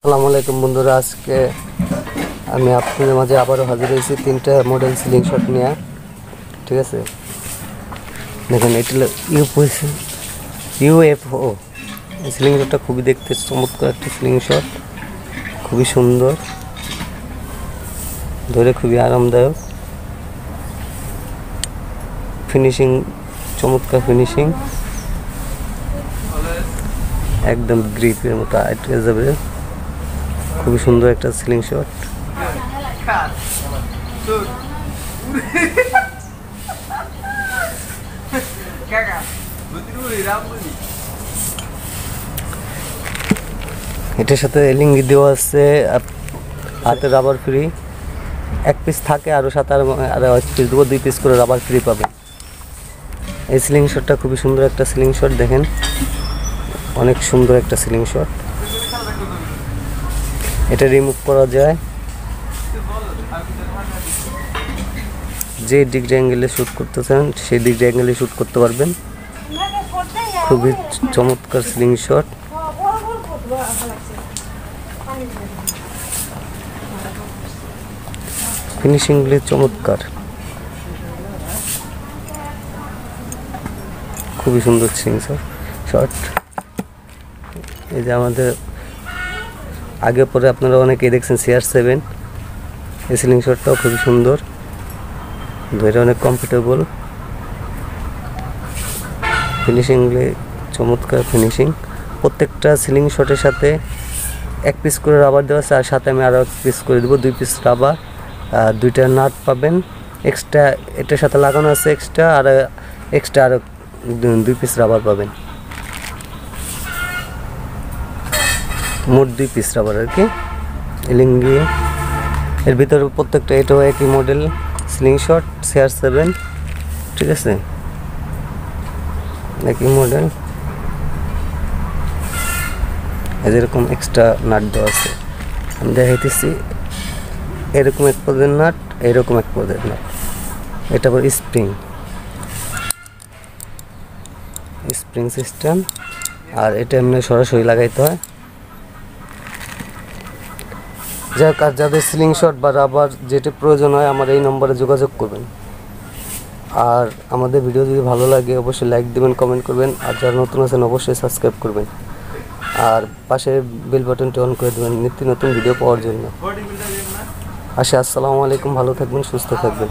আসসালামু আলাইকুম বন্ধুরা, আজকে আমি আপনাদের মাঝে আবারও হাজির হয়েছি তিনটা মডেল স্লিং শট নিয়ে। ঠিক আছে, দেখেন এটা হলো ইউএফও স্লিং শটটা। খুবই দেখতে চমৎকার একটা স্লিং শট, খুবই সুন্দর, ধরে খুবই আরামদায়ক, ফিনিশিং চমৎকার, ফিনিশিং একদম গ্রিপের মতো আটকে যাবে। খুবই সুন্দর একটা স্লিং শট। এটার সাথে লিঙ্গি দেওয়া আছে, হাতে রাবার ফ্রি, এক পিস থাকে, আরও সাথে আর পিস দেবো, 2 পিস করে রাবার ফ্রি পাবেন। এই স্লিং শটটা খুবই সুন্দর একটা স্লিং শট, দেখেন অনেক সুন্দর একটা স্লিং শট। এটা রিমুভ করা যায়, যে ডিগ্রি অ্যাঙ্গেলে শ্যুট করতে চান সেই ডিগ্রি অ্যাঙ্গেলে শ্যুট করতে পারবেন। খুবই চমৎকার স্লিং শট। ফিনিশিংগুলি চমৎকার, খুবই সুন্দর স্লিং শট। এই যে আমাদের আগে পরে আপনারা অনেকেই দেখছেন CR7, এই স্লিং শটটাও খুবই সুন্দর, ধরে অনেক কমফোর্টেবল, ফিনিশিংগুলি চমৎকার ফিনিশিং। প্রত্যেকটা স্লিং শটের সাথে 1 পিস করে রাবার দেওয়া আছে, আর সাথে আমি আরও 1 পিস করে দেবো, 2 পিস রাবার, 2টা নাট পাবেন এক্সট্রা। এটার সাথে লাগানো আছে এক্সট্রা, আর এক্সট্রা আরও 2 পিস রাবার পাবেন, মোট 2 পিস রাবার আর কি। লিঙ্গি এর ভিতরে প্রত্যেকটা, এটাও একই মডেল স্লিং শট CR7। ঠিক আছে, একই মডেল, এরকম এক্সট্রা নাট দেওয়া আছে। আমি দেখাইতেছি, এরকম এক পদের নাট, এরকম এক পদের নাট। এটা আবার স্প্রিং সিস্টেম, আর এটা এমনি সরাসরি লাগাইতে হয়। যাক, আর যাদের স্লিং শট বা রাবার যেটা প্রয়োজন হয় আমার এই নম্বরে যোগাযোগ করবেন। আর আমাদের ভিডিও যদি ভালো লাগে অবশ্যই লাইক দিবেন, কমেন্ট করবেন, আর যারা নতুন আছেন অবশ্যই সাবস্ক্রাইব করবেন, আর পাশে বেল বাটনটি অন করে দেবেন নিত্য নতুন ভিডিও পাওয়ার জন্য। আসসালামু আলাইকুম, ভালো থাকবেন, সুস্থ থাকবেন।